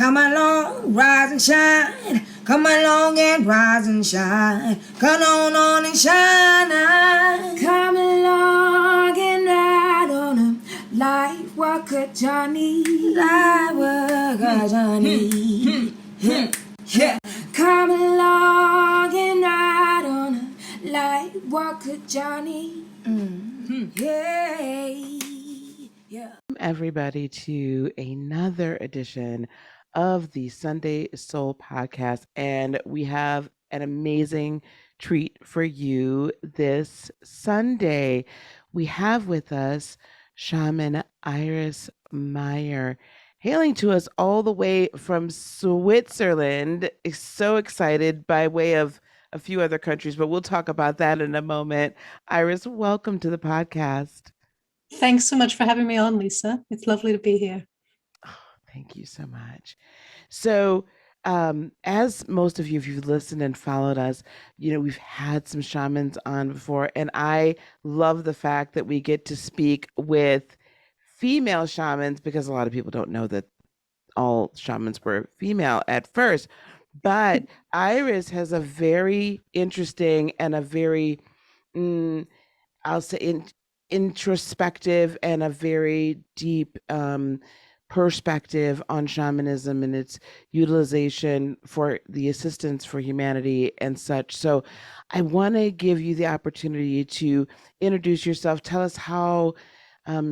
Come along, rise and shine. Come along and rise and shine. Come on and shine. Come along and ride on a light walker Johnny. Light walker Johnny. Yeah. Come along and ride on a light walker Johnny. Yeah. Everybody to another edition of the Sunday Soul Podcast, and we have an amazing treat for you this Sunday. We have with us Shaman Iris Meyer, hailing to us all the way from Switzerland. So excited by way of a few other countries, but we'll talk about that in a moment. Iris, welcome to the podcast. Thanks so much for having me on, Lisa. It's lovely to be here. Oh, thank you so much. So, as most of you, if you've listened and followed us, we've had some shamans on before, and I love the fact that we get to speak with female shamans because a lot of people don't know that all shamans were female at first. But Iris has a very interesting and a very, I'll say, introspective and a very deep perspective on shamanism and its utilization for the assistance for humanity and such. So I want to give you the opportunity to introduce yourself. Tell us how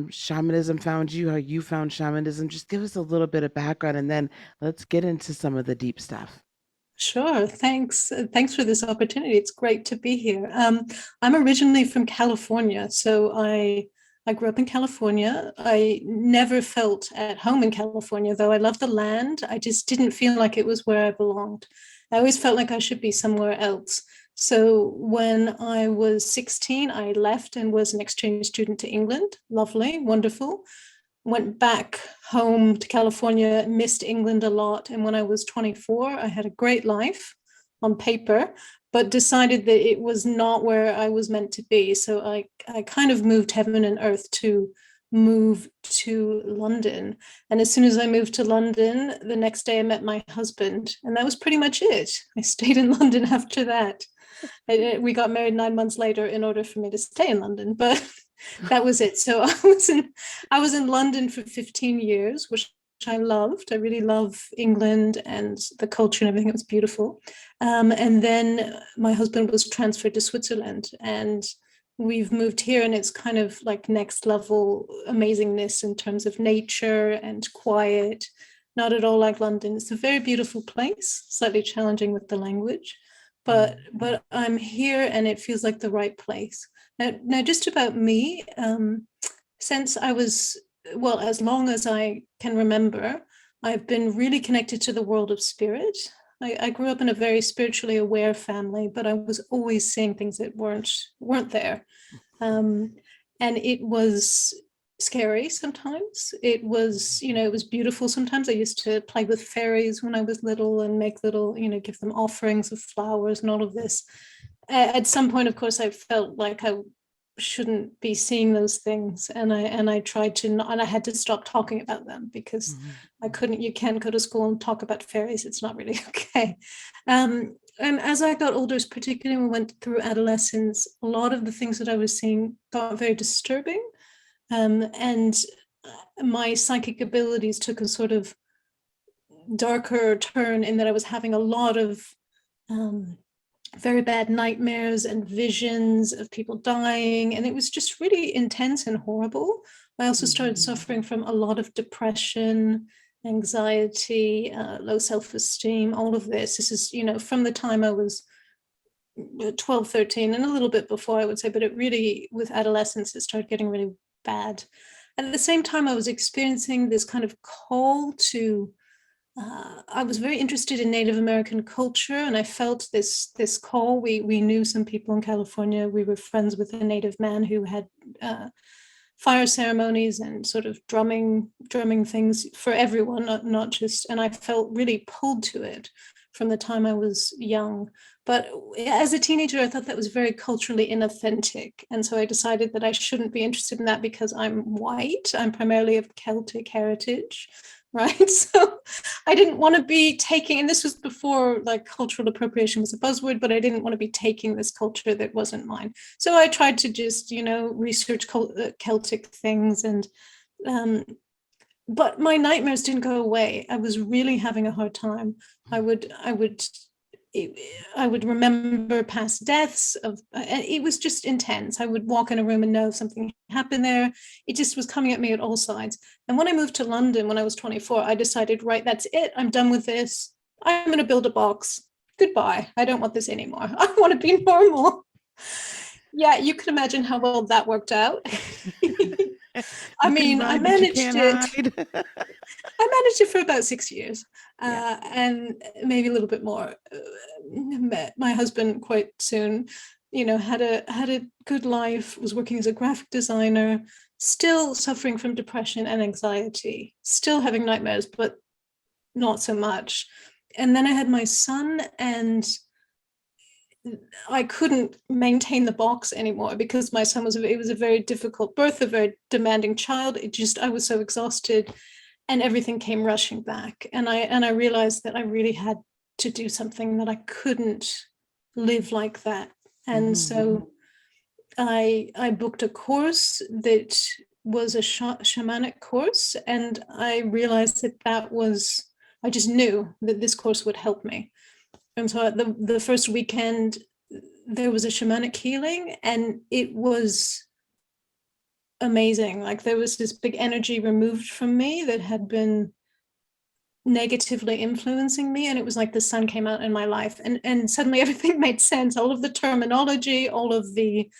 shamanism found you, how you found shamanism. Just give us a little bit of background, and then let's get into some of the deep stuff. Sure. Thanks. Thanks for this opportunity. It's great to be here. I'm originally from California, so I grew up in California. I never felt at home in California, though I love the land. I just didn't feel like it was where I belonged. I always felt like I should be somewhere else. So when I was 16, I left and was an exchange student to England. Lovely, wonderful. Went back home to California, missed England a lot. And when I was 24, I had a great life on paper, but decided that it was not where I was meant to be. So I kind of moved heaven and earth to move to London. And as soon as I moved to London, the next day I met my husband, and that was pretty much it. I stayed in London after that. We got married 9 months later in order for me to stay in London, but that was it. So I was in London for 15 years, which I loved. I really love England and the culture and everything. It was beautiful. And then my husband was transferred to Switzerland, and we've moved here, and it's kind of like next level amazingness in terms of nature and quiet. Not at all like London. It's a very beautiful place, slightly challenging with the language, but I'm here and it feels like the right place. Now, just about me, since I was, well, as long as I can remember, I've been really connected to the world of spirit. I grew up in a very spiritually aware family, but I was always seeing things that weren't there. And it was scary sometimes. It was, it was beautiful sometimes. I used to play with fairies when I was little and make little, give them offerings of flowers and all of this. At some point, of course, I felt like I shouldn't be seeing those things, and I tried to not, and I had to stop talking about them because I couldn't. You can't go to school and talk about fairies. It's not really okay. And as I got older, particularly when we went through adolescence, a lot of the things that I was seeing got very disturbing, and my psychic abilities took a sort of darker turn in that I was having a lot of very bad nightmares and visions of people dying, and it was just really intense and horrible. I also started suffering from a lot of depression, anxiety, low self-esteem, all of this. This is, from the time I was 12, 13, and a little bit before, I would say, but it really, with adolescence, it started getting really bad. And at the same time, I was experiencing this kind of call to I was very interested in Native American culture, and I felt this call. We knew some people in California. We were friends with a Native man who had fire ceremonies and sort of drumming things for everyone, not just. And I felt really pulled to it from the time I was young. But as a teenager, I thought that was very culturally inauthentic. And so I decided that I shouldn't be interested in that because I'm white. I'm primarily of Celtic heritage. right? So I didn't want to be taking, and this was before like cultural appropriation was a buzzword, but I didn't want to be taking this culture that wasn't mine. So I tried to just, research Celtic things, and but my nightmares didn't go away. I was really having a hard time. I would remember past deaths of, it was just intense. I would walk in a room and know something happened there. It just was coming at me at all sides. And when I moved to London when I was 24, I decided, right, that's it. I'm done with this. I'm going to build a box. Goodbye. I don't want this anymore. I want to be normal. Yeah, you can imagine how well that worked out. I mean, I managed it. I managed it for about 6 years, and maybe a little bit more. Met my husband quite soon. Had a good life. Was working as a graphic designer. Still suffering from depression and anxiety. Still having nightmares, but not so much. And then I had my son, and I couldn't maintain the box anymore because my son it was a very difficult birth, a very demanding child. I was so exhausted, and everything came rushing back. And I realized that I really had to do something, that I couldn't live like that. And so I booked a course that was a shamanic course, and I realized I just knew that this course would help me. And so the first weekend, there was a shamanic healing, and it was amazing. Like, there was this big energy removed from me that had been negatively influencing me, and it was like the sun came out in my life, and suddenly everything made sense. All of the terminology, all of the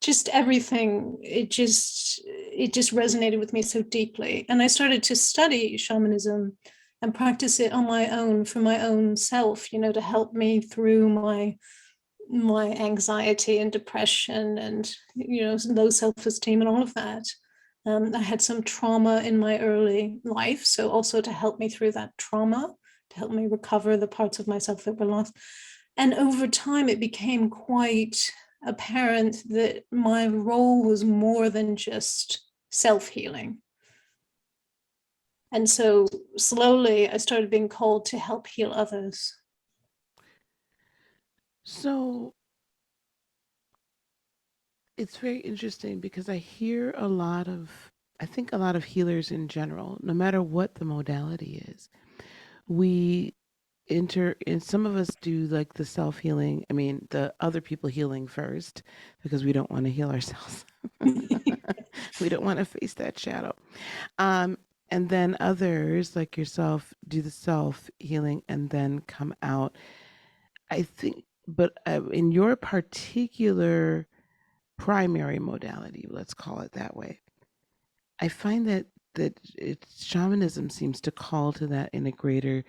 just everything, it just resonated with me so deeply. And I started to study shamanism and practice it on my own, for my own self, to help me through my anxiety and depression and low self-esteem and all of that. I had some trauma in my early life, so also to help me through that trauma, to help me recover the parts of myself that were lost. And over time, it became quite apparent that my role was more than just self-healing. And so slowly I started being called to help heal others. So it's very interesting because I think a lot of healers in general, no matter what the modality is, we and some of us do like the self-healing, the other people healing first, because we don't want to heal ourselves. We don't want to face that shadow. And then others like yourself do the self-healing and then come out. I think, but in your particular primary modality, let's call it that way, I find that shamanism seems to call to that in a greater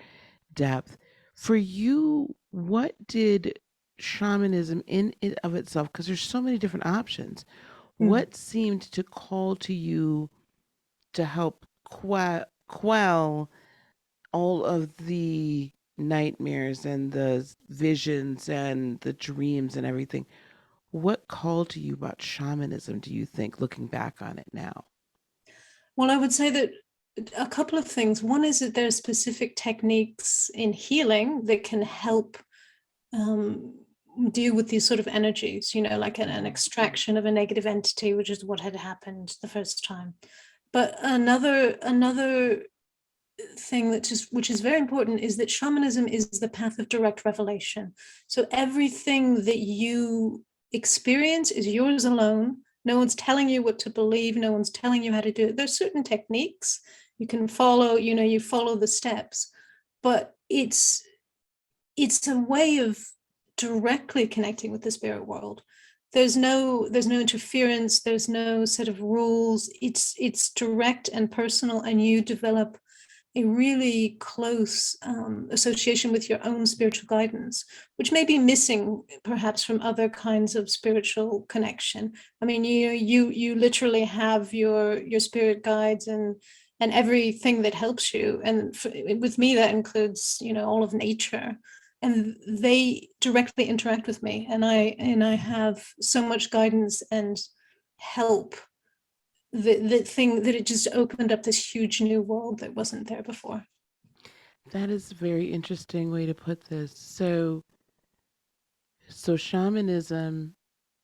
depth. For you, what did shamanism in it of itself, because there's so many different options, what seemed to call to you to help quell all of the nightmares and the visions and the dreams and everything? What called to you about shamanism, do you think, looking back on it now? Well, I would say that a couple of things. One is that there are specific techniques in healing that can help deal with these sort of energies, like an extraction of a negative entity, which is what had happened the first time. But another thing which is very important is that shamanism is the path of direct revelation. So everything that you experience is yours alone. No one's telling you what to believe. No one's telling you how to do it. There's certain techniques you can follow, you follow the steps, but it's a way of directly connecting with the spirit world. There's no interference. There's no set of rules. It's direct and personal, and you develop a really close association with your own spiritual guidance, which may be missing perhaps from other kinds of spiritual connection. I mean, you literally have your spirit guides and everything that helps you. And with me, that includes, all of nature, and they directly interact with me, and I have so much guidance and help the thing that it just opened up this huge new world that wasn't there before. That is a very interesting way to put this. So shamanism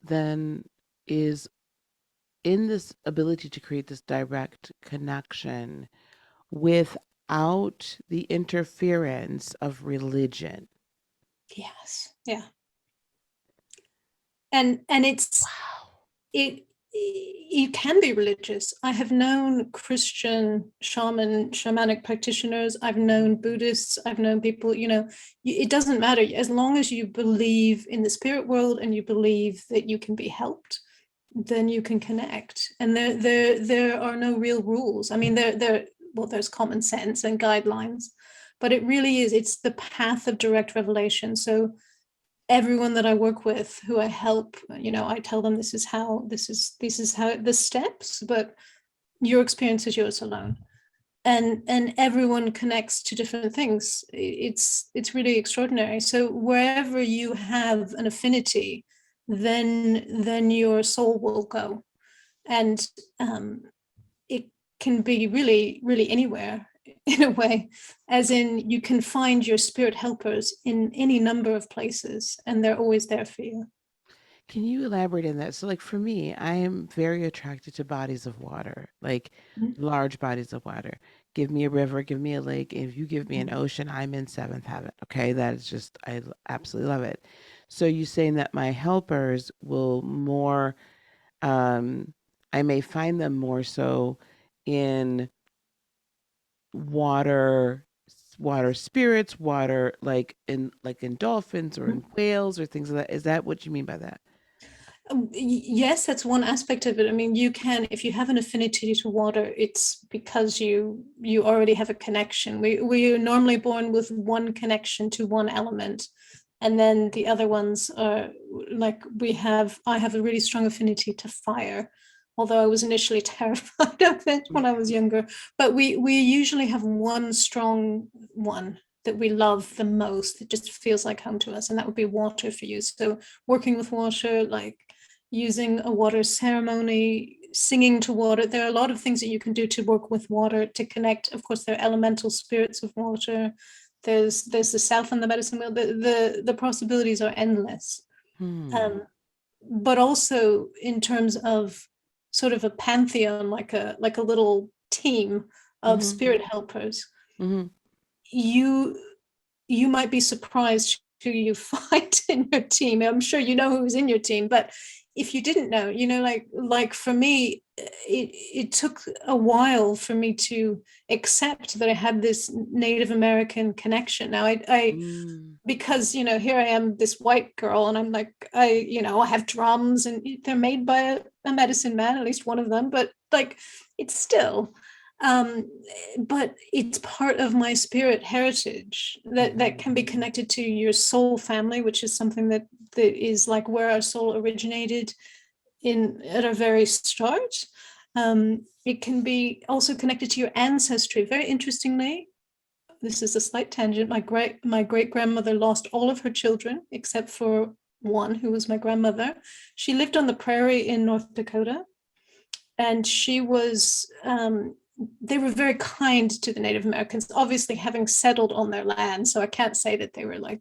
then is in this ability to create this direct connection without the interference of religion. Yes. Yeah. And it's Wow. it you can be religious. I have known Christian shamanic practitioners. I've known Buddhists. I've known people, it doesn't matter. As long as you believe in the spirit world and you believe that you can be helped, then you can connect. And there are no real rules. I mean, there's common sense and guidelines, but it really is, it's the path of direct revelation. So everyone that I work with, who I help, I tell them this is how the steps, but your experience is yours alone. And everyone connects to different things. It's really extraordinary. So wherever you have an affinity, then your soul will go. And it can be really, really anywhere, in a way, as in you can find your spirit helpers in any number of places, and they're always there for you. Can you elaborate on that? So, like for me, I am very attracted to bodies of water, like large bodies of water. Give me a river, give me a lake. If you give me an ocean, I'm in seventh heaven. Okay, that is just, absolutely love it. So, you saying that my helpers will more, I may find them more so in water, water spirits, water like in dolphins or in whales or things like that. Is that what you mean by that? Yes, that's one aspect of it. I mean, you can, if you have an affinity to water, it's because you already have a connection. We are normally born with one connection to one element, and then the other ones are like I have a really strong affinity to fire, although I was initially terrified of it when I was younger. But we usually have one strong one that we love the most. It just feels like home to us, and that would be water for you. So working with water, like using a water ceremony, singing to water. There are a lot of things that you can do to work with water, to connect. Of course, there are elemental spirits of water. There's the south and the medicine wheel. The possibilities are endless. Hmm. But also in terms of sort of a pantheon, like a little team of Mm-hmm. spirit helpers, Mm-hmm. you you might be surprised who you find in your team. I'm sure you know who's in your team, but if you didn't know, like for me, it took a while for me to accept that I had this Native American connection. Now I Mm. because here I am, this white girl, and I'm like, I have drums, and they're made by a medicine man, at least one of them, but like it's still um but it's part of my spirit heritage that can be connected to your soul family, which is something that is like where our soul originated in at our very start. It can be also connected to your ancestry. Very interestingly, this is a slight tangent. My great grandmother lost all of her children except for one, who was my grandmother. She lived on the prairie in North Dakota, and she was. They were very kind to the Native Americans, obviously having settled on their land. So I can't say that they were like,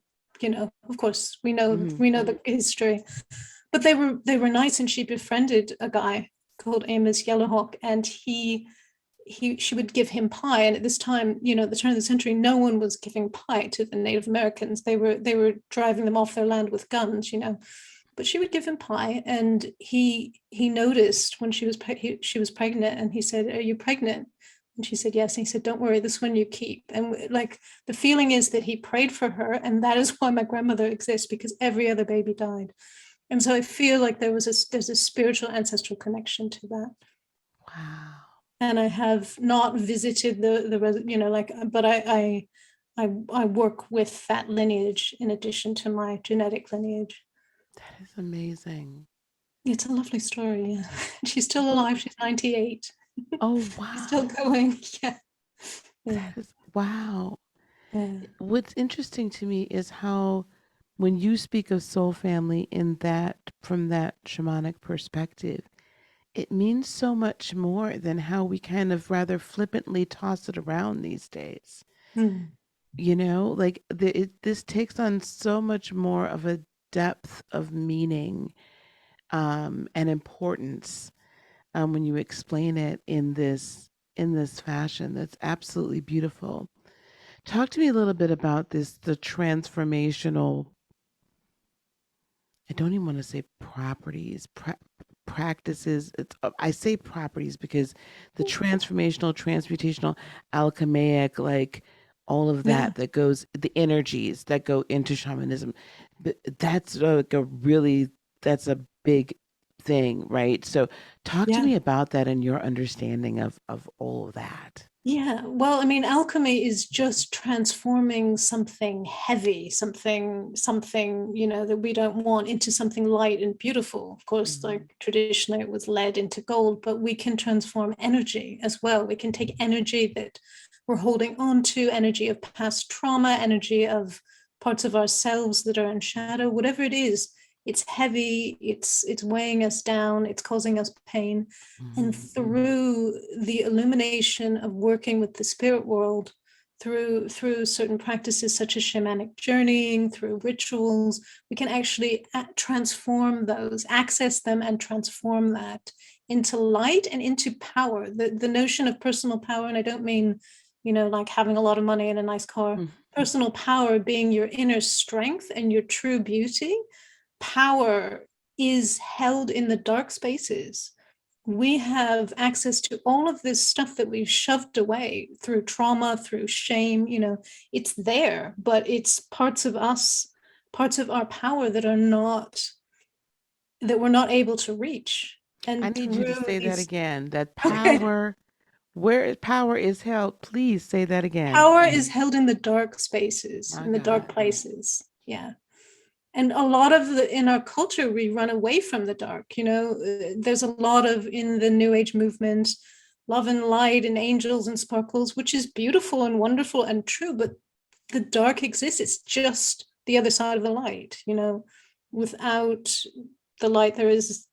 of course Mm-hmm. we know the history, but they were nice, and she befriended a guy called Amos Yellowhawk, and she would give him pie. And at this time, at the turn of the century, no one was giving pie to the Native Americans. They were driving them off their land with guns, but she would give him pie. And he noticed when she was pregnant, and he said, "Are you pregnant?" And she said, "Yes." And he said, "Don't worry, this one you keep." And like the feeling is that he prayed for her, and that is why my grandmother exists, because every other baby died. And so I feel like there's a spiritual ancestral connection to that. Wow. And I have not visited but I work with that lineage in addition to my genetic lineage. That is amazing. It's a lovely story. Yeah. She's still Well, alive. She's 98. oh She's still wow. going. Yeah. Yeah. That is wow. Yeah. What's interesting to me is how when you speak of soul family in that from that shamanic perspective, it means so much more than how we kind of rather flippantly toss it around these days. Mm. You know, like this takes on so much more of a depth of meaning and importance when you explain it in this fashion. That's absolutely beautiful. Talk to me a little bit about this, the transformational, I don't even want to say properties, practices. It's, I say properties because the transformational, transmutational, alchemaic, like all of Yeah. that goes, the energies that go into shamanism, but that's like a really, that's a big thing, right? So talk to Yeah. me about that and your understanding of all of that. Yeah, well, I mean, alchemy is just transforming something heavy, something, that we don't want into something light and beautiful. Of course, Mhm. like traditionally it was lead into gold, but we can transform energy as well. We can take energy that we're holding on to, energy of past trauma, energy of parts of ourselves that are in shadow, whatever it is. It's heavy, it's weighing us down, it's causing us pain. And Mhm. Mhm. through the illumination of working with the spirit world, through certain practices such as shamanic journeying, through rituals, we can actually transform those, access them, and transform that into light and into power. The notion of personal power, and I don't mean, like having a lot of money and a nice car. Mhm. Personal power being your inner strength and your true beauty. Power is held in the dark spaces. We have access to all of this stuff that we've shoved away through trauma, through shame. It's there, but it's parts of us, parts of our power that we're not able to reach. I And need you to through say that these, again. That okay, power, where power is held, please say that again. power is held in the dark spaces, My in the dark God. places. Yeah. And a lot of in our culture, we run away from the dark. There's a lot of, in the new age movement, love and light and angels and sparkles, which is beautiful and wonderful and true, but the dark exists. It's just the other side of the light. Without the light, there is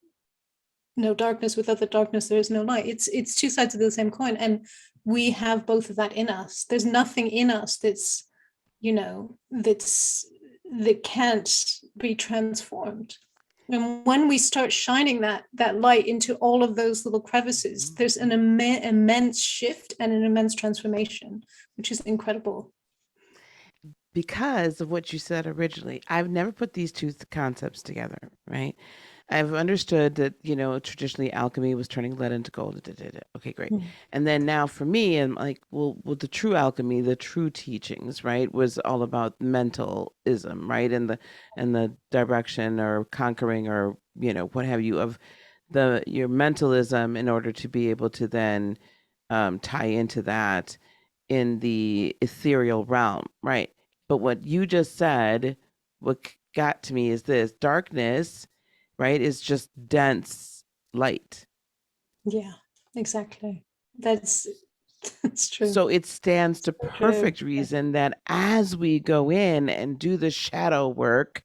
no darkness. Without the darkness, there is no light. It's two sides of the same coin, and we have both of that in us. There's nothing in us that can't be transformed. And when we start shining that light into all of those little crevices, there's an immense shift and an immense transformation, which is incredible. Because of what you said originally, I've never put these two concepts together, right? I've understood that, traditionally alchemy was turning lead into gold. Da, da, da. Okay, great. Mm. And then now for me, I'm like, well, the true alchemy, the true teachings, right, was all about mentalism, right? And the direction or conquering or, what have you of your mentalism in order to be able to then tie into that in the ethereal realm, right? But what you just said, what got to me is this darkness, right, is just dense light. Yeah, exactly. That's that's true. So it stands to So true. perfect reason that as we go in and do the shadow work,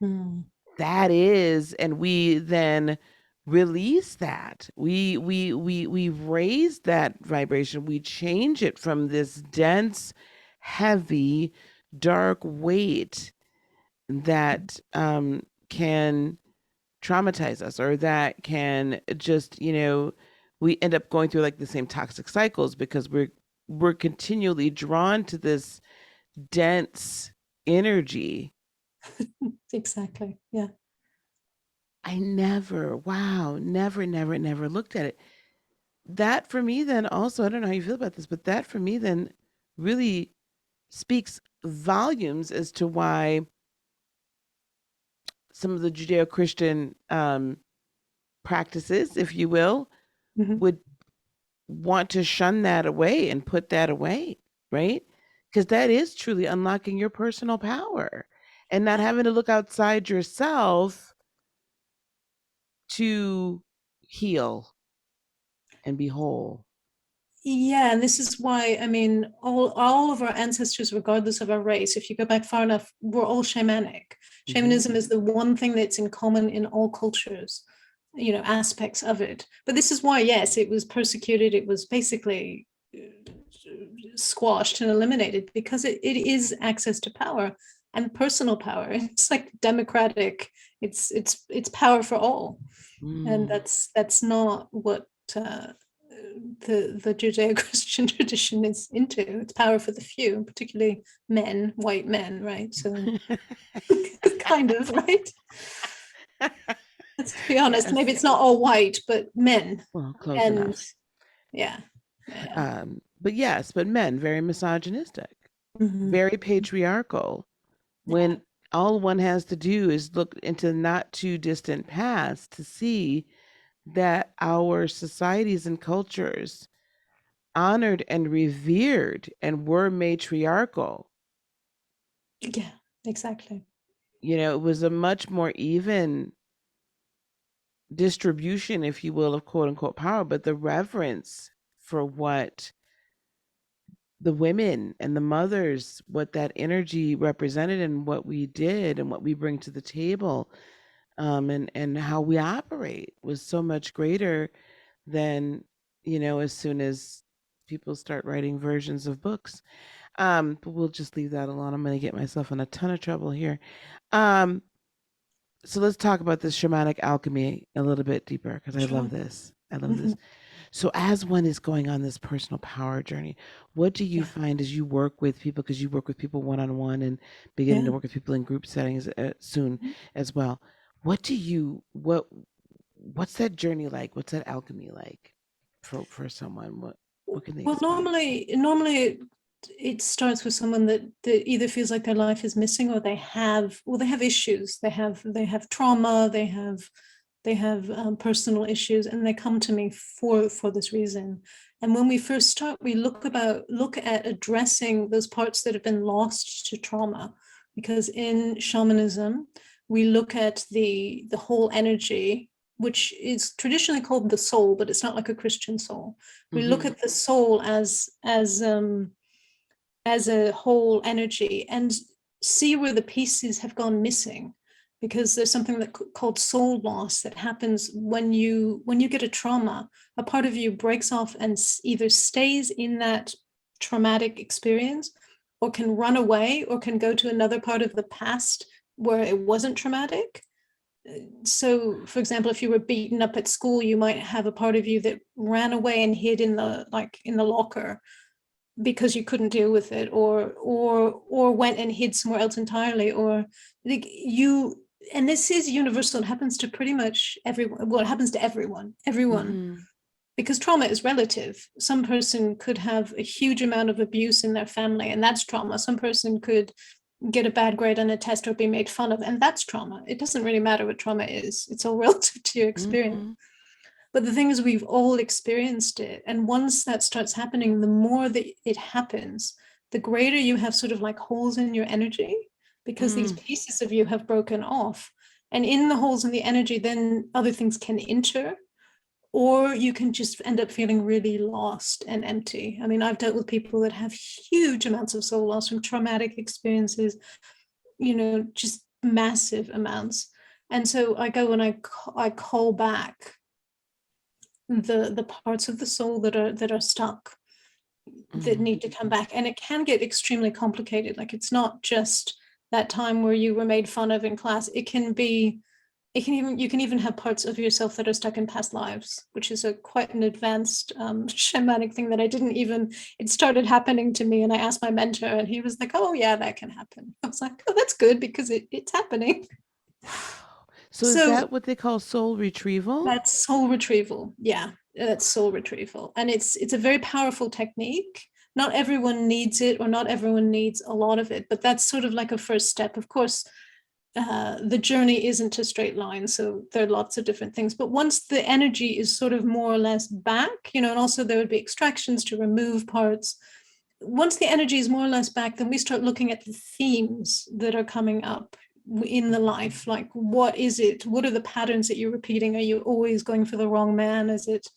Mm. that is, and we then release that. We raise that vibration. We change it from this dense, heavy, dark weight that can traumatize us or that can just, we end up going through like the same toxic cycles because we're continually drawn to this dense energy. Exactly. Yeah. I never, wow, never looked at it. That for me then also, I don't know how you feel about this, but that for me then really speaks volumes as to why some of the Judeo-Christian practices, if you will, Mhm. would want to shun that away and put that away, right? Because that is truly unlocking your personal power and not having to look outside yourself to heal and be whole. Yeah, and this is why, I mean, all of our ancestors, regardless of our race, if you go back far enough, we're all shamanic. Hmm. Shamanism is the one thing that's in common in all cultures. aspects of it. But this is why, yes, it was persecuted. It was basically squashed and eliminated, because it is access to power and personal power. It's like democratic. It's power for all, and that's not what the Judeo-Christian tradition is into. It's power for the few, particularly men, white men, right? So kind of, right? Let's be honest. Yes. Maybe it's not all white, but men. Well, close And enough. yeah. But yes, but men, very misogynistic, Mhm. very patriarchal. When all one has to do is look into the not too distant past to see that our societies and cultures honored and revered and were matriarchal. Yeah, exactly. It was a much more even distribution, if you will, of quote unquote power, but the reverence for what the women and the mothers, what that energy represented and what we did and what we bring to the table, and how we operate was so much greater than, as soon as people start writing versions of books. But we'll just leave that alone. I'm going to get myself in a ton of trouble here. Um, so let's talk about this shamanic alchemy a little bit deeper, because I love Sure. this. I love this. So as one is going on this personal power journey, what do you Yeah. find as you work with people, because you work with people one-on-one and beginning to Yeah. work with people in group settings soon as well? What's that journey like? What's that alchemy like for someone? What can they Well, expect? normally it starts with someone that either feels like their life is missing, or they have issues. They have trauma. They have personal issues, and they come to me for this reason. And when we first start, we look at addressing those parts that have been lost to trauma, because in shamanism we look at the whole energy, which is traditionally called the soul, but it's not like a Christian soul. We look at the soul as a whole energy, and see where the pieces have gone missing, because there's something called soul loss that happens when you get a trauma. A part of you breaks off and either stays in that traumatic experience, or can run away, or can go to another part of the past where it wasn't traumatic. So for example, if you were beaten up at school, you might have a part of you that ran away and hid in the locker because you couldn't deal with it, or went and hid somewhere else entirely, or like you. And this is universal. It happens to pretty much everyone. Well, it happens to everyone, because trauma is relative. Some person could have a huge amount of abuse in their family, and that's trauma. Some person could get a bad grade on a test or be made fun of, and that's trauma. It doesn't really matter what trauma is. It's all relative to your experience. But the thing is, we've all experienced it. And once that starts happening, the more that it happens, the greater you have sort of like holes in your energy, because these pieces of you have broken off. And in the holes in the energy, then other things can enter, or you can just end up feeling really lost and empty. I mean, I've dealt with people that have huge amounts of soul loss from traumatic experiences, just massive amounts. And so I go and I call back the parts of the soul that are stuck, that need to come back. And it can get extremely complicated. Like, it's not just that time where you were made fun of in class. You can even have parts of yourself that are stuck in past lives, which is quite an advanced shamanic thing that it started happening to me, and I asked my mentor, and he was like, oh yeah, that can happen. I was like, oh, that's good, because it's happening. So is that what they call soul retrieval? That's soul retrieval. Yeah, that's soul retrieval. And it's a very powerful technique. Not everyone needs it, or not everyone needs a lot of it, but that's sort of like a first step. Of course, the journey isn't a straight line, so there are lots of different things. But once the energy is sort of more or less back, and also there would be extractions to remove parts. Once the energy is more or less back, then we start looking at the themes that are coming up in the life. Like, what is it? What are the patterns that you're repeating? Are you always going for the wrong man? Is it,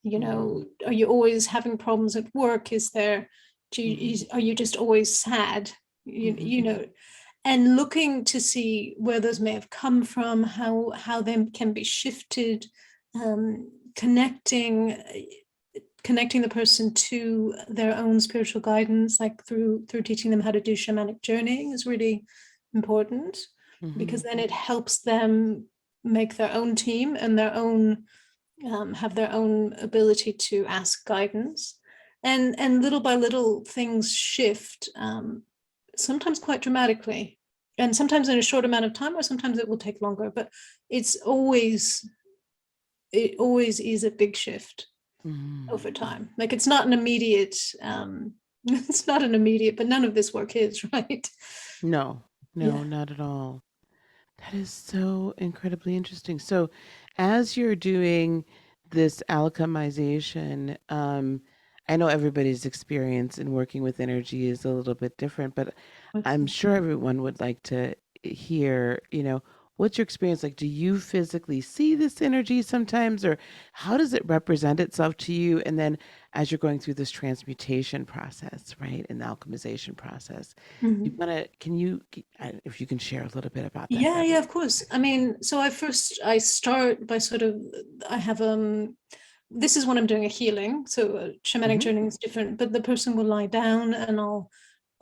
are you always having problems at work? Is there, are you just always sad? and looking to see where those may have come from, how they can be shifted, connecting the person to their own spiritual guidance, like through teaching them how to do shamanic journeying is really important, because then it helps them make their own team and their own have their own ability to ask guidance, and little by little things shift, sometimes quite dramatically, and sometimes in a short amount of time, or sometimes it will take longer, but it always is a big shift over time. Like it's not an immediate but none of this work is, right? No, not at all. That is so incredibly interesting. So, as you're doing this alchemization, I know everybody's experience in working with energy is a little bit different, but I'm sure everyone would like to hear, what's your experience like? Do you physically see this energy sometimes, or how does it represent itself to you? And then as you're going through this transmutation process, right, and the alchemization process, if you can share a little bit about that? Yeah, of course. I mean, so I start by I have this is when I'm doing a healing. So shamanic journeying is different, but the person will lie down and I'll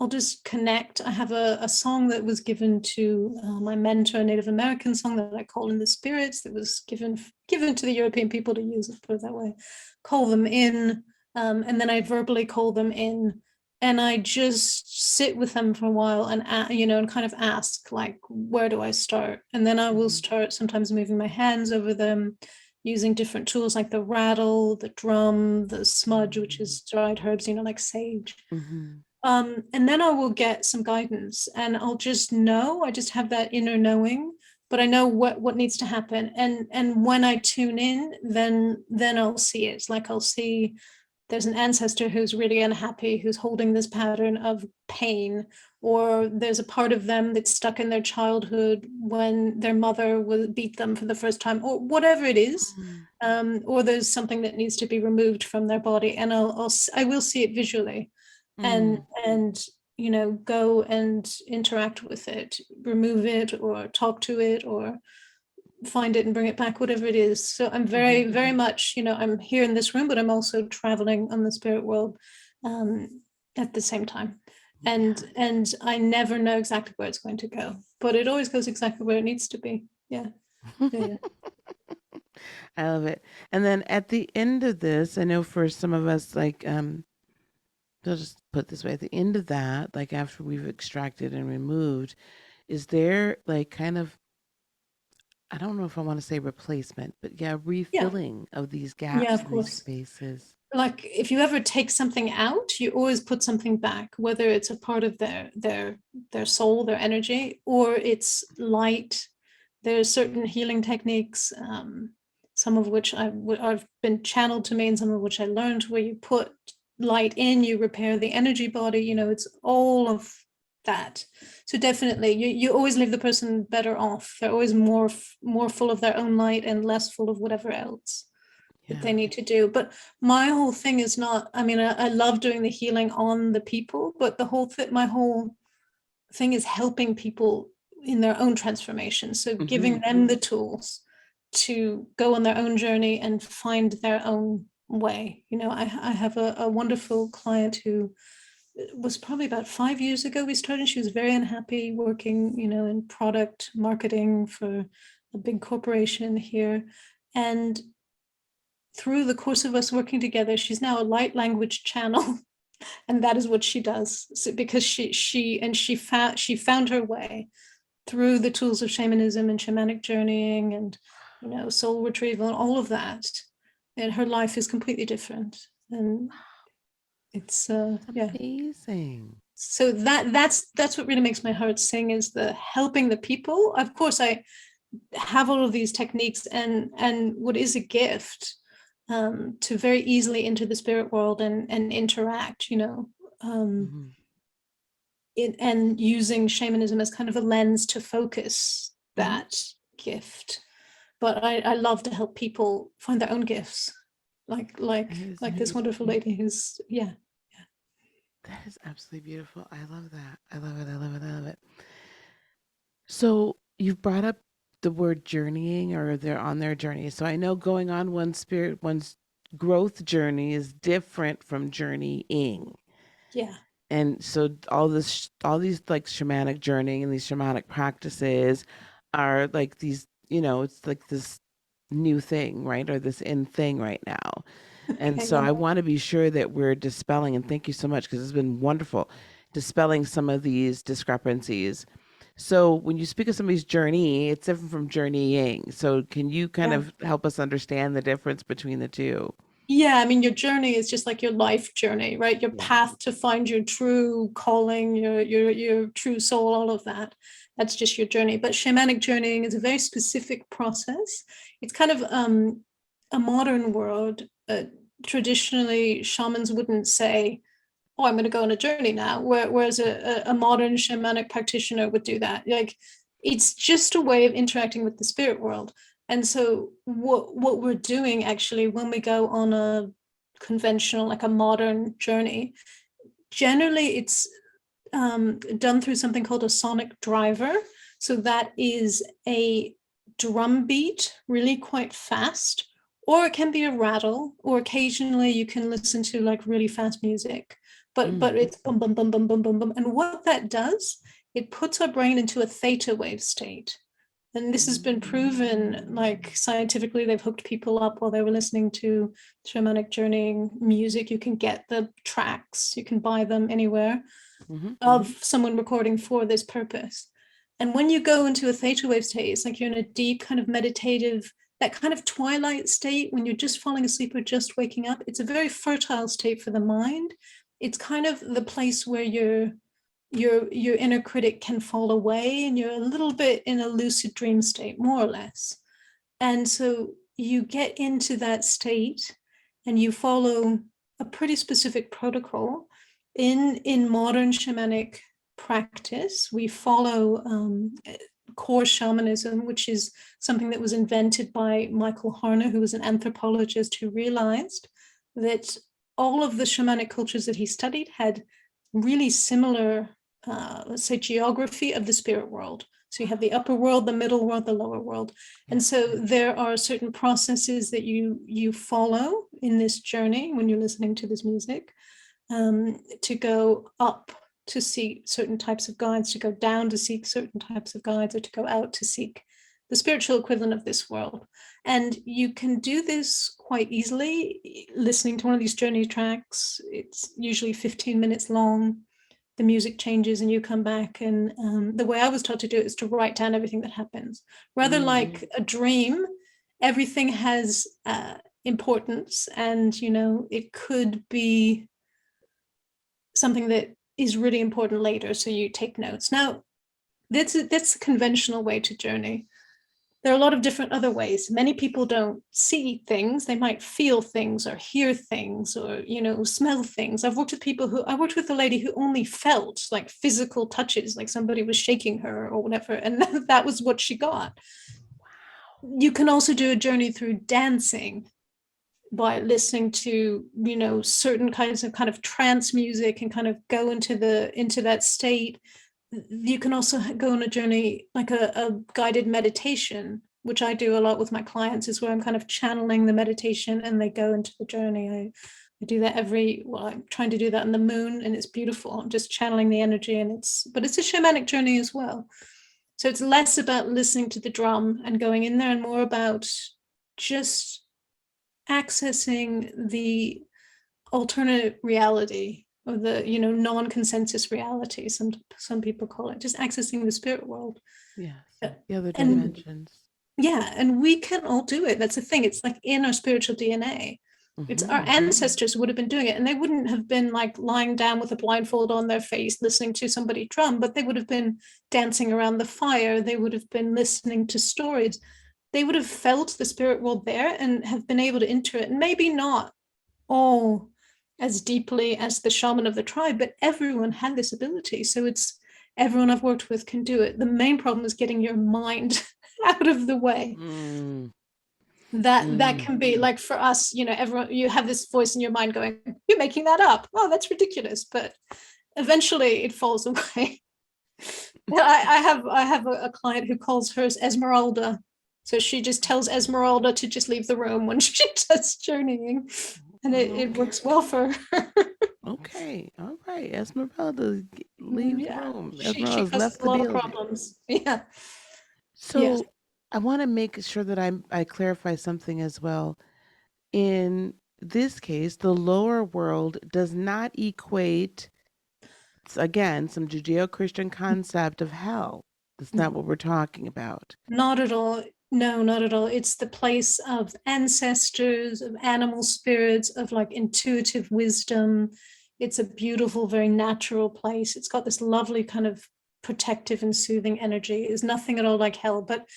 just connect. I have a song that was given to my mentor, a Native American song that I call in the spirits, that was given to the European people to use, let's put it that way. Call them in, and then I verbally call them in, and I just sit with them for a while and and kind of ask, like, where do I start? And then I will start sometimes moving my hands over them, using different tools like the rattle, the drum, the smudge, which is dried herbs, like sage. And then I will get some guidance, and I'll just know. I just have that inner knowing, but I know what needs to happen. And when I tune in, then I'll see it. Like I'll see there's an ancestor who's really unhappy, who's holding this pattern of pain, or there's a part of them that's stuck in their childhood when their mother will beat them for the first time, or whatever it is, or there's something that needs to be removed from their body, and I will see it visually, and go and interact with it, remove it, or talk to it, or find it and bring it back, whatever it is. So I'm very, very much, I'm here in this room, but I'm also traveling on the spirit world at the same time. And I never know exactly where it's going to go, but it always goes exactly where it needs to be. Yeah. I love it. And then at the end of this, I know for some of us, like, I'll just put it this way, at the end of that, like after we've extracted and removed, is there like kind of, I don't know if I want to say replacement, but refilling of these gaps of and these course. spaces? Like if you ever take something out, you always put something back, whether it's a part of their soul, their energy, or it's light. There's certain healing techniques, some of which I've been channeled to me, and some of which I learned, where you put light in, you repair the energy body. It's all of that. So definitely, you always leave the person better off. They're always more full of their own light and less full of whatever else that they need to do. But my whole thing is not, I love doing the healing on the people, but my whole thing is helping people in their own transformation. So giving them the tools to go on their own journey and find their own way. I have a wonderful client who was probably about 5 years ago we started. She was very unhappy working, in product marketing for a big corporation here. And through the course of us working together, she's now a light language channel. And that is what she does. So because she found her way through the tools of shamanism and shamanic journeying and, soul retrieval and all of that. And her life is completely different. And it's amazing. So that's what really makes my heart sing, is the helping the people. Of course, I have all of these techniques and what is a gift, to very easily enter the spirit world and interact, and using shamanism as kind of a lens to focus that gift. But I love to help people find their own gifts, like this wonderful lady who's That is absolutely beautiful. I love that. I love it. I love it. I love it. So you've brought up the word journeying, or they're on their journey. So I know going on one's growth journey is different from journeying. Yeah. And so all these like shamanic journeying and these shamanic practices are like these, it's like this new thing, right? Or this in thing right now. And Okay. so I want to be sure that we're dispelling, and thank you so much because it's been wonderful dispelling some of these discrepancies. So when you speak of somebody's journey, it's different from journeying. So can you kind Yeah. of help us understand the difference between the two? Yeah, I mean, your journey is just like your life journey, right? Your Yeah. path to find your true calling, your true soul, all of that. That's just your journey. But shamanic journeying is a very specific process. It's kind of a modern world. Traditionally, shamans wouldn't say, "Oh, I'm going to go on a journey now," whereas a modern shamanic practitioner would do that. Like, it's just a way of interacting with the spirit world. And so what we're doing actually when we go on a conventional, like a modern journey, generally it's done through something called a sonic driver. So that is a drum beat, really quite fast, or it can be a rattle, or occasionally you can listen to like really fast music. But it's boom, boom, boom, boom, boom, boom, boom. And what that does, it puts our brain into a theta wave state. And this has been proven, like scientifically, they've hooked people up while they were listening to shamanic journeying music. You can get the tracks, you can buy them anywhere of someone recording for this purpose. And when you go into a theta wave state, it's like you're in a deep kind of meditative, that kind of twilight state when you're just falling asleep or just waking up. It's a very fertile state for the mind. It's kind of the place where your inner critic can fall away and you're a little bit in a lucid dream state, more or less. And so you get into that state and you follow a pretty specific protocol. In modern shamanic practice, we follow core shamanism, which is something that was invented by Michael Harner, who was an anthropologist who realized that all of the shamanic cultures that he studied had really similar, let's say, geography of the spirit world. So you have the upper world, the middle world, the lower world. And so there are certain processes that you follow in this journey when you're listening to this music, to go up to seek certain types of guides, to go down to seek certain types of guides, or to go out to seek the spiritual equivalent of this world. And you can do this quite easily listening to one of these journey tracks. It's usually 15 minutes long. The music changes and you come back. And the way I was taught to do it is to write down everything that happens. Rather like a dream, everything has importance, and it could be something that is really important later, so you take notes. Now, that's a conventional way to journey. There are a lot of different other ways. Many people don't see things. They might feel things or hear things or, smell things. I worked with a lady who only felt like physical touches, like somebody was shaking her or whatever. And that was what she got. Wow. You can also do a journey through dancing by listening to, certain kinds of kind of trance music and kind of go into that state. You can also go on a journey, like a guided meditation, which I do a lot with my clients, is where I'm kind of channeling the meditation and they go into the journey. I do that I'm trying to do that in the moon, and it's beautiful. I'm just channeling the energy, but it's a shamanic journey as well. So it's less about listening to the drum and going in there and more about just accessing the alternate reality, or the non-consensus reality, some people call it, just accessing the spirit world. Yes, the other dimensions. And we can all do it. That's the thing. It's like in our spiritual DNA. It's our ancestors would have been doing it, and they wouldn't have been like lying down with a blindfold on their face listening to somebody drum, but they would have been dancing around the fire. They would have been listening to stories. They would have felt the spirit world there and have been able to enter it. And maybe not all as deeply as the shaman of the tribe, but everyone had this ability. So it's everyone I've worked with can do it. The main problem is getting your mind out of the way. That can be like, for us, everyone, you have this voice in your mind going, you're making that up. Oh, that's ridiculous. But eventually it falls away. I have a client who calls hers Esmeralda. So she just tells Esmeralda to just leave the room when she does journeying. And it works well for her. Okay, all right. Esmeralda, leave the Yeah. room. She Esmeralda's causes left a the lot of building. problems. Yeah. Yeah. So I want to make sure that I clarify something as well. In this case, the lower world does not equate, again, some Judeo-Christian concept of hell. That's not No. what we're talking about. Not at all. No, not at all. It's the place of ancestors, of animal spirits, of like intuitive wisdom. It's a beautiful, very natural place. It's got this lovely kind of protective and soothing energy. It's nothing at all like hell, but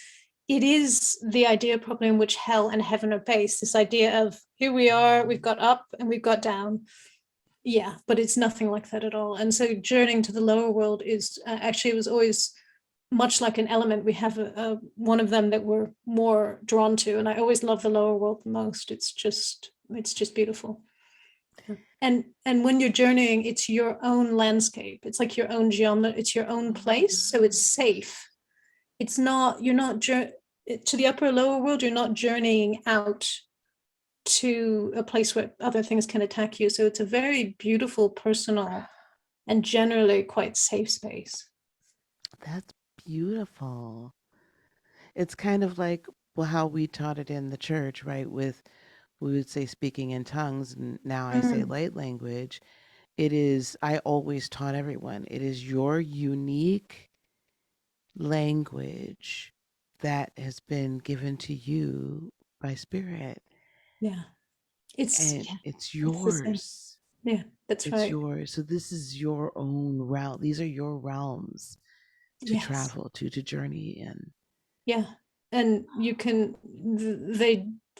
it is the idea probably in which hell and heaven are based. This idea of here we are, we've got up and we've got down. Yeah, but it's nothing like that at all. And so journeying to the lower world is actually, it was always much like an element. We have one of them that we're more drawn to, and I always love the lower world the most. It's just beautiful. And when you're journeying, it's your own landscape. It's like your own geometry. It's your own place, so it's safe. It's not, you're not to the upper or lower world. You're not journeying out to a place where other things can attack you. So it's a very beautiful, personal, and generally quite safe space. That's beautiful. It's kind of like, well, how we taught it in the church, right? With, we would say speaking in tongues, and now I say light language. It is, I always taught everyone, it is your unique language that has been given to you by spirit. Yeah, it's And yeah, it's it's the same. yours. Yeah, that's It's right. yours. So this is your own realm. These are your realms to Yes. travel to journey in. Yeah. And you can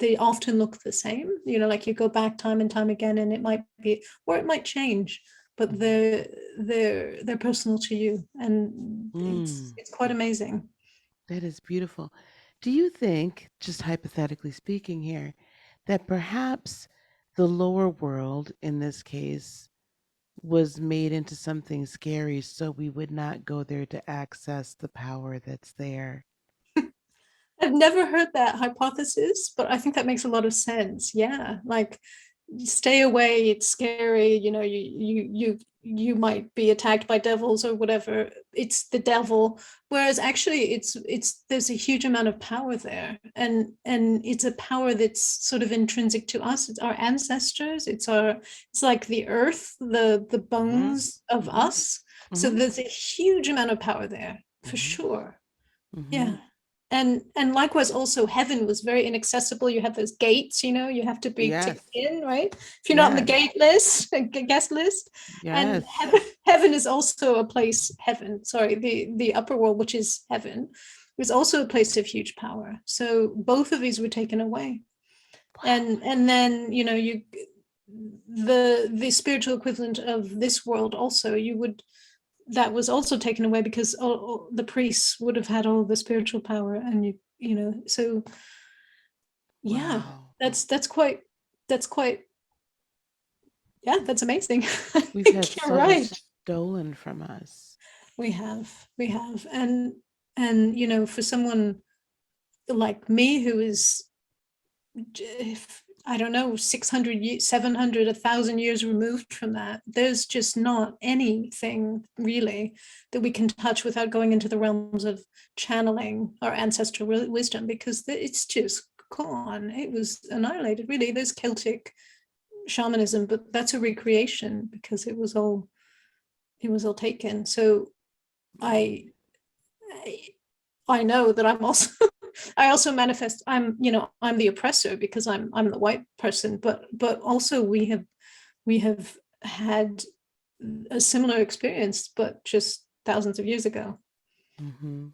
they often look the same, like you go back time and time again, and it might be, or it might change, but they're personal to you, and Mm, it's quite amazing. that is beautiful. Do you think, just hypothetically speaking here, that perhaps the lower world in this case was made into something scary so we would not go there to access the power that's there? I've never heard that hypothesis, but I think that makes a lot of sense. Yeah, like stay away, it's scary, you might be attacked by devils or whatever. It's the devil. Whereas actually it's there's a huge amount of power there. And it's a power that's sort of intrinsic to us. It's our ancestors, it's like the earth, the Mm-hmm. bones of Mm-hmm. us. So Mm-hmm. there's a huge amount of power there, for Mm-hmm. sure. Mm-hmm. Yeah. And likewise also heaven was very inaccessible. You have those gates, you have to be Yes. ticked in, right? If you're not on the Yes. gate list, guest list. And Yes. heaven is also a place, heaven, sorry, the upper world, which is heaven, was also a place of huge power. So both of these were taken away. Wow. And then you the spiritual equivalent of this world also, that was also taken away because all the priests would have had all the spiritual power, and so yeah, Wow. that's quite yeah, that's amazing. I We've had think you're so much right. stolen from us. We have and for someone like me who is, I don't know, 600, 700, 1,000 years removed from that, there's just not anything really that we can touch without going into the realms of channeling our ancestral wisdom, because it's just gone. It was annihilated, really. There's Celtic shamanism, but that's a recreation because it was all taken. So I I, I know that I'm also I also manifest, I'm the oppressor because I'm the white person, but also we have had a similar experience, but just thousands of years ago, Mm-hmm.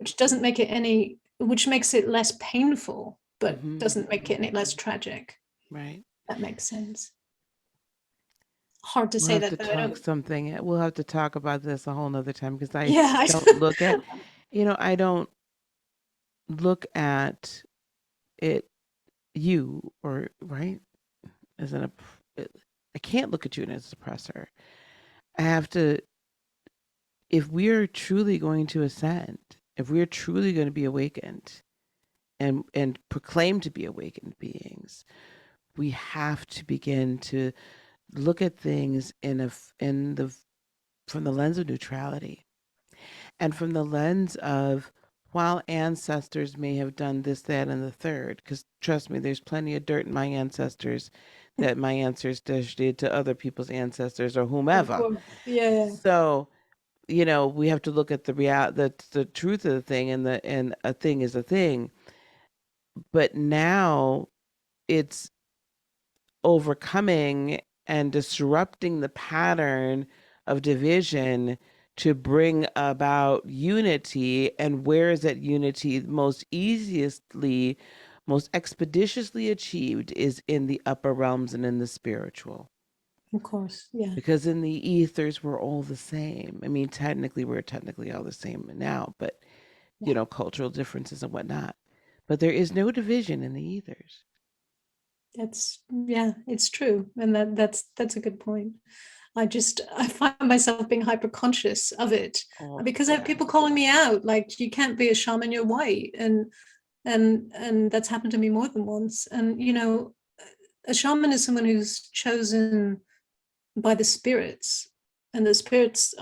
which makes it less painful, but Mm-hmm. doesn't make it any less tragic. Right. That makes sense. Hard to We'll say have that to though. I talk don't. something. We'll have to talk about this a whole nother time because I Yeah, don't look at, I don't look at it, you, or right, as I can't look at you as an oppressor. I have to if we are truly going to ascend, if we are truly going to be awakened and proclaim to be awakened beings, we have to begin to look at things from the lens of neutrality, and from the lens of, while ancestors may have done this, that, and the third, because trust me, there's plenty of dirt in my ancestors that my ancestors did to other people's ancestors or Of whomever. course. Yeah. So, we have to look at the truth of the thing, and a thing is a thing. But now it's overcoming and disrupting the pattern of division to bring about unity. And where is that unity most most expeditiously achieved is in the upper realms and in the spiritual. Of course. Yeah. Because in the ethers, we're all the same. I mean, we're technically all the same now, but, cultural differences and whatnot. But there is no division in the ethers. It's true. And that's a good point. I find myself being hyper conscious of it because I have people calling me out, like, you can't be a shaman, you're white. And that's happened to me more than once. And, a shaman is someone who's chosen by the spirits, and the spirits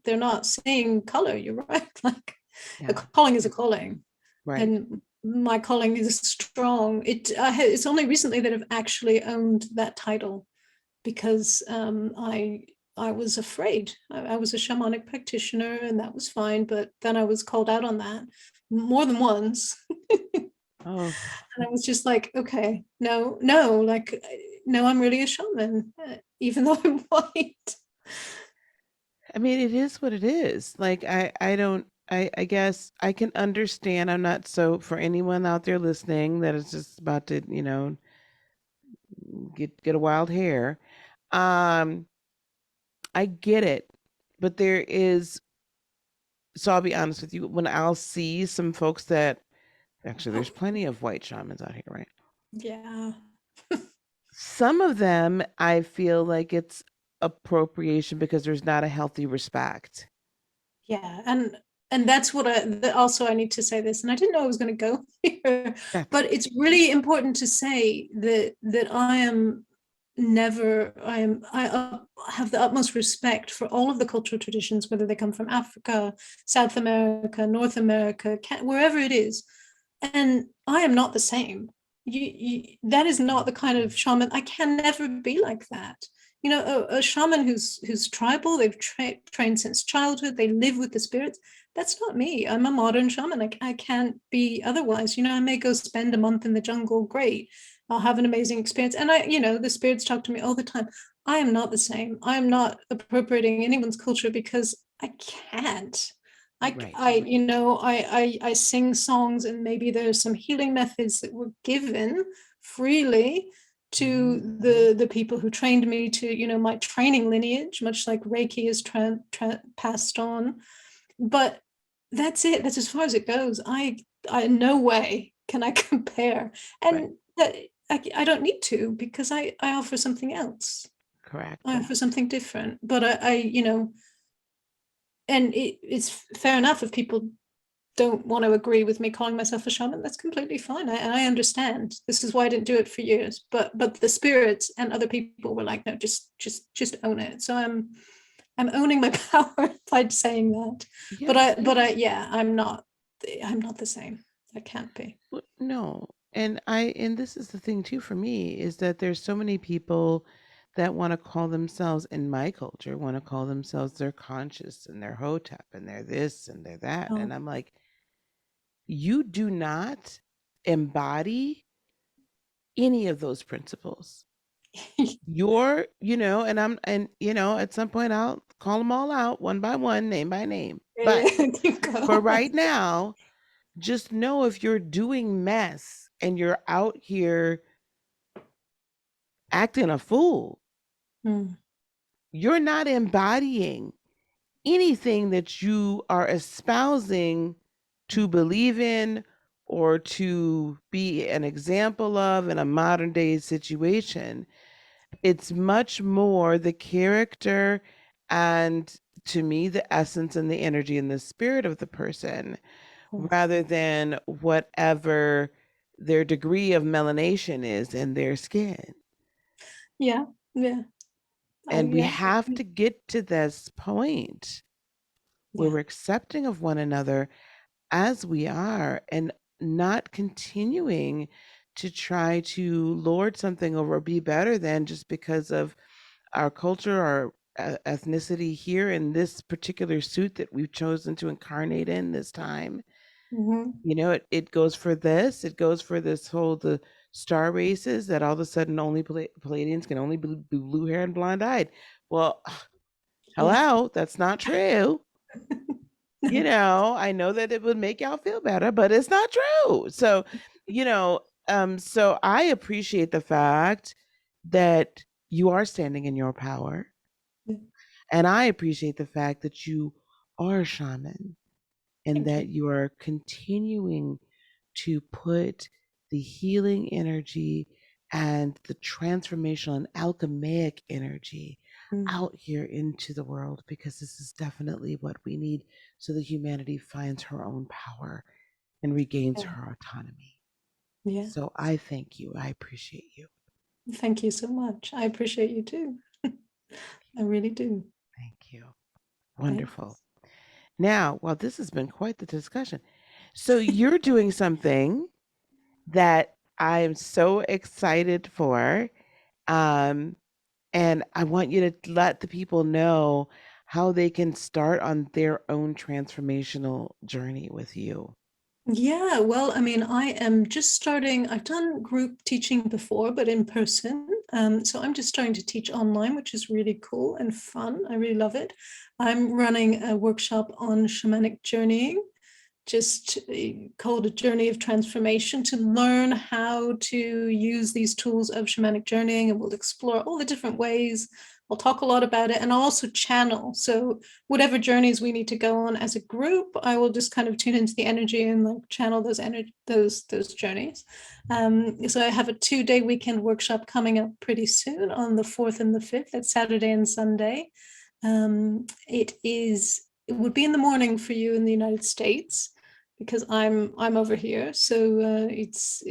they're not seeing color. You're right. Like, a calling is a calling. Right. And my calling is strong. It's only recently that I've actually owned that title, because I was afraid. I was a shamanic practitioner, and that was fine, but then I was called out on that more than once. Oh. And I was just like, okay, no, like, no, I'm really a shaman, even though I'm white. I mean, it is what it is. Like, I guess I can understand. I'm not, so for anyone out there listening that is just about to, get a wild hair. I get it, but so I'll be honest with you, when I'll see some folks that, actually, there's plenty of white shamans out here, right? Yeah. Some of them, I feel like it's appropriation because there's not a healthy respect. Yeah, and that's what also I need to say this, and I didn't know I was going to go here, but it's really important to say that I have the utmost respect for all of the cultural traditions, whether they come from Africa, South America, North America, wherever it is, and I am not the same. That is not the kind of shaman. I can never be like that. A shaman who's tribal, they've trained since childhood, they live with the spirits. That's not me. I'm a modern shaman. I can't be otherwise. I may go spend a month in the jungle, great. I'll have an amazing experience. And the spirits talk to me all the time. I am not the same. I am not appropriating anyone's culture because I can't. I sing songs, and maybe there's some healing methods that were given freely to the people who trained me, to my training lineage, much like Reiki is passed on. But that's it. That's as far as it goes. I no way can I compare, and I don't need to, because I offer something else. Correct. I offer something different. But and it's fair enough if people don't want to agree with me calling myself a shaman. That's completely fine. I understand. This is why I didn't do it for years. But the spirits and other people were like, no, just own it. So I'm owning my power by saying that. Yes. But I'm not the same. I can't be. Well, no. And this is the thing too for me, is that there's so many people that want to call themselves, in my culture, want to call themselves their conscious and their hotep and they're this and they're that. And I'm like, you do not embody any of those principles. You're, at some point I'll call them all out one by one, name by name. But for right now, just know, if you're doing mess and you're out here acting a fool, you're not embodying anything that you are espousing to believe in or to be an example of in a modern day situation. It's much more the character and to me the essence and the energy and the spirit of the person, rather than whatever their degree of melanation is in their skin. Yeah. And we have to get to this point where we're accepting of one another as we are, and not continuing to try to lord something over, be better than, just because of our culture, our ethnicity here in this particular suit that we've chosen to incarnate in this time. You know, it goes for this. It goes for this whole, the star races, that all of a sudden only Palladians can only be blue hair and blonde eyed. Well, hello, that's not true. You know, I know that it would make y'all feel better, but it's not true. So, you know, so I appreciate the fact that you are standing in your power. And I appreciate the fact that you are a shaman, and that you are continuing to put the healing energy and the transformational and alchemic energy out here into the world, because this is definitely what we need, so that humanity finds her own power and regains her autonomy. So I thank you. I appreciate you. Thank you so much. I appreciate you too. I really do. Thank you. Wonderful. Now, well, this has been quite the discussion. So you're doing something that I am so excited for. And I want you to let the people know how they can start on their own transformational journey with you. Yeah, well, I mean, I am just starting. I've done group teaching before, but in person. So I'm just starting to teach online, which is really cool and fun. I really love it. I'm running a workshop on shamanic journeying, just called A Journey of Transformation, to learn how to use these tools of shamanic journeying, and we'll explore all the different ways. I'll talk a lot about it, and I'll also channel. So whatever journeys we need to go on as a group, I will just kind of tune into the energy and like channel those journeys. So I have a 2-day weekend workshop coming up pretty soon on the 4th and the 5th. That's Saturday and Sunday. It would be in the morning for you in the United States, because I'm over here. So it's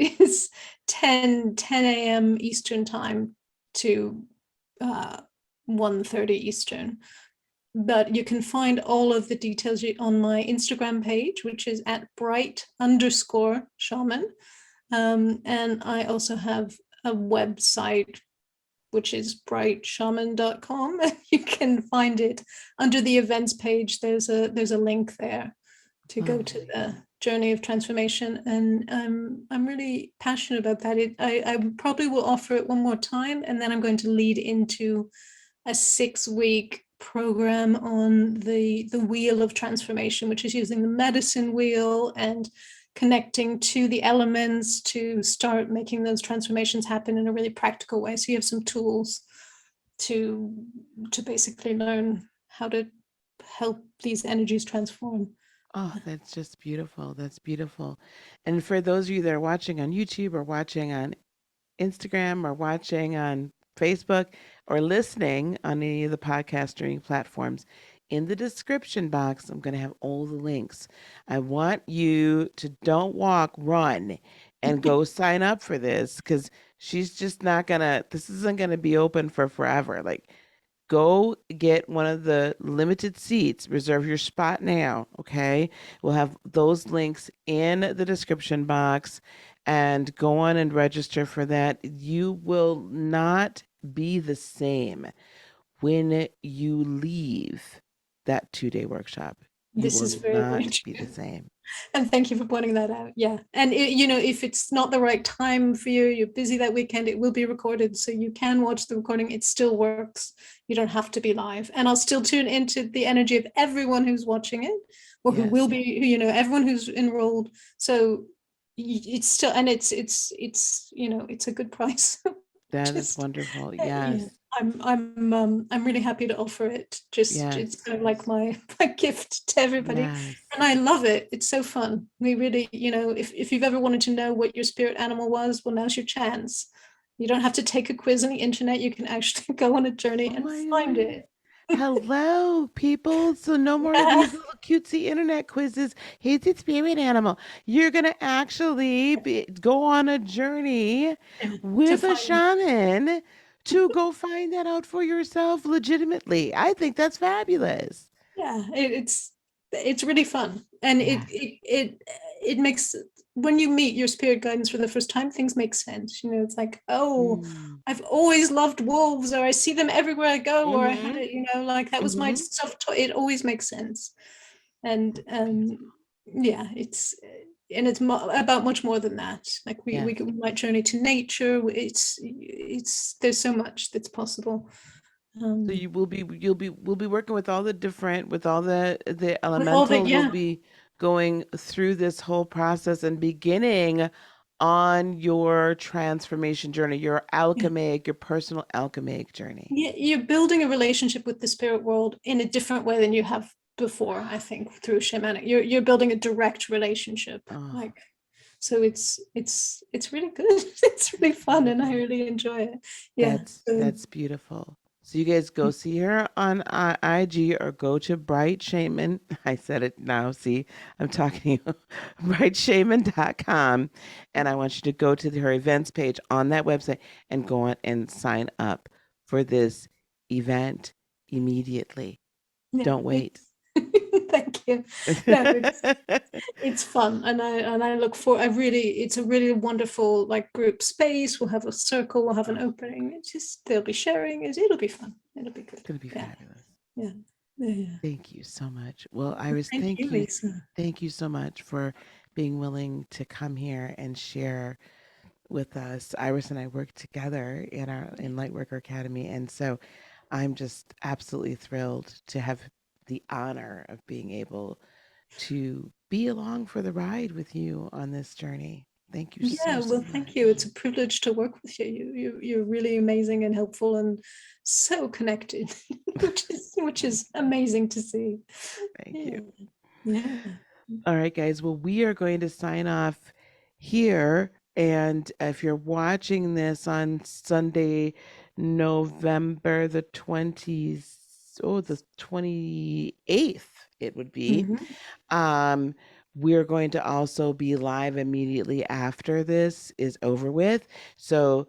10 a.m. Eastern time to 1:30 Eastern. But you can find all of the details on my Instagram page, which is at bright_shaman. And I also have a website, which is brightshaman.com. You can find it under the events page. There's a link there to go to the journey of transformation. And I'm really passionate about that. I probably will offer it one more time, and then I'm going to lead into a 6-week program on the wheel of transformation, which is using the medicine wheel and connecting to the elements to start making those transformations happen in a really practical way. So you have some tools to basically learn how to help these energies transform. Oh, that's just beautiful. That's beautiful. And for those of you that are watching on YouTube, or watching on Instagram, or watching on Facebook, or listening on any of the podcast streaming platforms, in the description box, I'm going to have all the links. I want you to don't walk, run, and go sign up for this, because she's just not going to, this isn't going to be open for forever. Like, go get one of the limited seats, reserve your spot now, okay? We'll have those links in the description box, and go on and register for that. You will not be the same when you leave that 2-day workshop. This is very, very not true. be the same. And thank you for pointing that out. Yeah. And if it's not the right time for you, you're busy that weekend, it will be recorded, so you can watch the recording. It still works. You don't have to be live. And I'll still tune into the energy of everyone who's watching it, or who will be, everyone who's enrolled. So it's still, and it's a good price. That is wonderful. Yes. I'm really happy to offer it. It's kind of like my gift to everybody. Yes. And I love it. It's so fun. We really, if you've ever wanted to know what your spirit animal was, well, now's your chance. You don't have to take a quiz on the internet. You can actually go on a journey and find it. Hello, people. So no more of these little cutesy internet quizzes. Here's the spirit animal. You're gonna actually go on a journey To with a find, shaman to go find that out for yourself legitimately. I think that's fabulous. yeah, it's really fun, and Yeah. it makes, when you meet your spirit guidance for the first time, things make sense. It's like, oh, Mm. I've always loved wolves, or I see them everywhere I go, or I had Mm-hmm. it, like that was my Mm-hmm. stuff. It always makes sense, and That's beautiful. yeah, it's about much more than that. Like Yes. we might journey to nature. It's there's so much that's possible. So Um, we'll be working with all the different with all the with all the, elementals. We'll yeah, be going through this whole process and beginning on your transformation journey, your yeah. alchemic, your personal alchemic journey. Yeah, you're building a relationship with the spirit world in a different way than you have before, I think, through shamanic. You're building a direct relationship. Oh, Like, so it's really good. It's really fun, and I beautiful. really enjoy it. Yeah. That's beautiful. So you guys go see her on IG or go to Bright Shaman. I said it now. See, I'm talking to you. brightshaman.com. And I want you to go to her events page on that website and go on and sign up for this event immediately. Yeah. Don't wait. Thank you. No, it's fun, and I look for, it's a really wonderful, like, group space. We'll have a circle, we'll have an Oh, opening. It's just, they'll be sharing. It'll be fun. It'll be good. it's going to be Yeah. fabulous. Yeah. Yeah. Thank you so much. Well, Iris, Thank you, thank you. Lisa. Thank you so much for being willing to come here and share with us. Iris and I work together in Lightworker Academy, and so I'm just absolutely thrilled to have the honor of being able to be along for the ride with you on this journey. Thank you so Yeah, so well, thank you. much. It's a privilege to work with you. You're really amazing and helpful and so connected, which is amazing to see. Thank Yeah. you. Yeah. All right, guys. Well, we are going to sign off here. And if you're watching this on Sunday, November the 20th, oh, the 28th, it would be. Mhm. Um, we're going to also be live immediately after this is over with. So,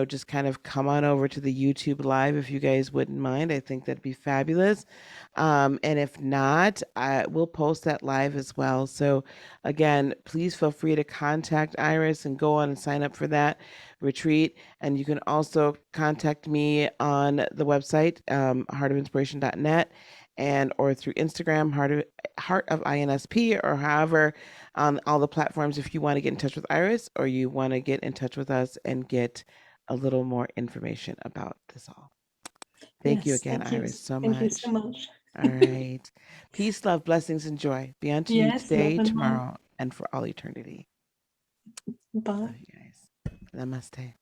just kind of come on over to the YouTube live if you guys wouldn't mind. I think that'd be fabulous. And if not, we'll post that live as well. So, again, please feel free to contact Iris and go on and sign up for that retreat. And you can also contact me on the website, heartofinspiration.net, and or through Instagram, Heart of INSP, or however, on all the platforms if you want to get in touch with Iris or you want to get in touch with us and get a little more information about this all. Thank you Yes, again, thank you. Iris, so Thank you so much. much. All right. Peace, love, blessings, and joy be unto you Yes, love today, and light. tomorrow, and for all eternity. Bye. Love you guys. Namaste.